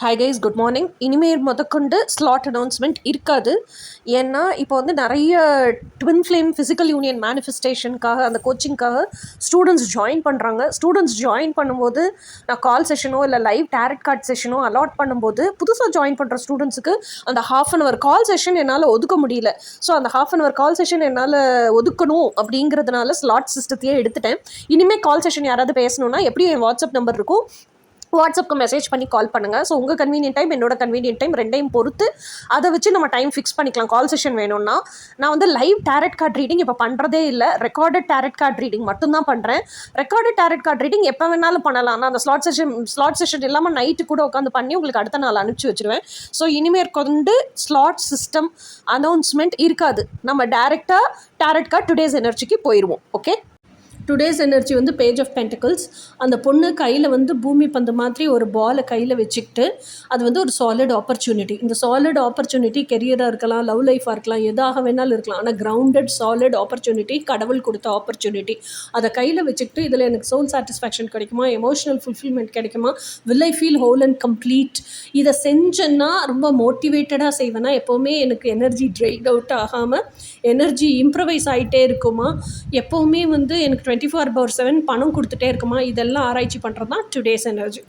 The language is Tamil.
Hi guys, good morning. இனிமேல் முதற்கொண்டு ஸ்லாட் அனௌன்ஸ்மெண்ட் இருக்காது. ஏன்னா இப்போ வந்து நிறைய ட்வின் ஃப்ளேம் ஃபிசிக்கல் யூனியன் மேனிஃபெஸ்டேஷனுக்காக அந்த கோச்சிங்காக ஸ்டூடெண்ட்ஸ் ஜாயின் பண்ணுறாங்க. ஸ்டூடெண்ட்ஸ் ஜாயின் பண்ணும்போது நான் கால் செஷனோ இல்லை லைவ் டேரட் கார்ட் செஷனோ அலாட் பண்ணும்போது புதுசாக ஜாயின் பண்ணுற ஸ்டூடெண்ட்ஸுக்கு அந்த ½ கால் செஷன் என்னால் ஒதுக்க முடியல. ஸோ அந்த ½ கால் செஷன் என்னால் ஒதுக்கணும் அப்படிங்கிறதுனால ஸ்லாட் சிஸ்டத்தையே எடுத்துட்டேன். இனிமேல் கால் செஷன் யாராவது பேசணுன்னா எப்படியும் என் வாட்ஸ்அப் நம்பர் இருக்கும், வாட்ஸ்அப்க்கு மெசேஜ் பண்ணி கால் பண்ணுங்கள். ஸோ உங்கள் கன்வீனியன்ட் டைம், என்னோட கன்வீனியன்ட் டைம் ரெண்டையும் பொறுத்து அதை வச்சு நம்ம டைம் ஃபிக்ஸ் பண்ணிக்கலாம். கால் செஷன் வேணும்னா நான் வந்து லைவ் டேரட் கார்ட் ரீடிங் இப்போ பண்ணுறதே இல்லை. ரெக்கார்டட் டேரட் கார்ட் ரீடிங் மட்டும்தான் பண்ணுறேன். ரெக்கார்டட் டேரட் கார்ட் ரீடிங் எப்போ வேணாலும் பண்ணலாம். நான் அந்த ஸ்லாட் செஷன் இல்லாமல் நைட்டு கூட உட்காந்து பண்ணி உங்களுக்கு அடுத்த நாள் அனுப்பிச்சி வச்சுருவேன். ஸோ இனிமேல் கொண்டு ஸ்லாட் சிஸ்டம் அனௌன்ஸ்மெண்ட் இருக்காது. நம்ம டேரெக்டாக டேரட் கார்ட் டுடேஸ் எனர்ஜிக்கு போயிடுவோம். ஓகே, டுடேஸ் எனர்ஜி வந்து பேஜ் ஆஃப் பென்டிகல்ஸ். அந்த பொண்ணு கையில் வந்து பூமி பந்து மாதிரி ஒரு பாலை கையில் வச்சுக்கிட்டு அது வந்து ஒரு சாலிட் ஆப்பர்ச்சுனிட்டி. இந்த சாலிட் ஆப்பர்ச்சுனிட்டி கெரியராக இருக்கலாம், லவ் லைஃபாக இருக்கலாம், எதாக வேணாலும் இருக்கலாம். ஆனால் கிரவுண்டட் சாலிட் ஆப்பர்ச்சுனிட்டி, கடவுள் கொடுத்த ஆப்பர்ச்சுனிட்டி. அதை கையில் வச்சுக்கிட்டு இதில் எனக்கு சோல் சாட்டிஸ்ஃபேக்ஷன் கிடைக்குமா, எமோஷனல் ஃபுல்ஃபில்மெண்ட் கிடைக்குமா, will I feel whole and complete, இதை செஞ்சேன்னா ரொம்ப மோட்டிவேட்டடாக செய்வேன்னா எப்போவுமே எனக்கு எனர்ஜி ட்ரைட் அவுட் ஆகாமல் எனர்ஜி இம்ப்ரவைஸ் ஆகிட்டே இருக்குமா, எப்போவுமே வந்து எனக்கு 24/7 பணம் கொடுத்துட்டே இருக்குமா, இதெல்லாம் ஆராய்ச்சி பண்ணுறது தான் டுடேஸ் எனர்ஜி.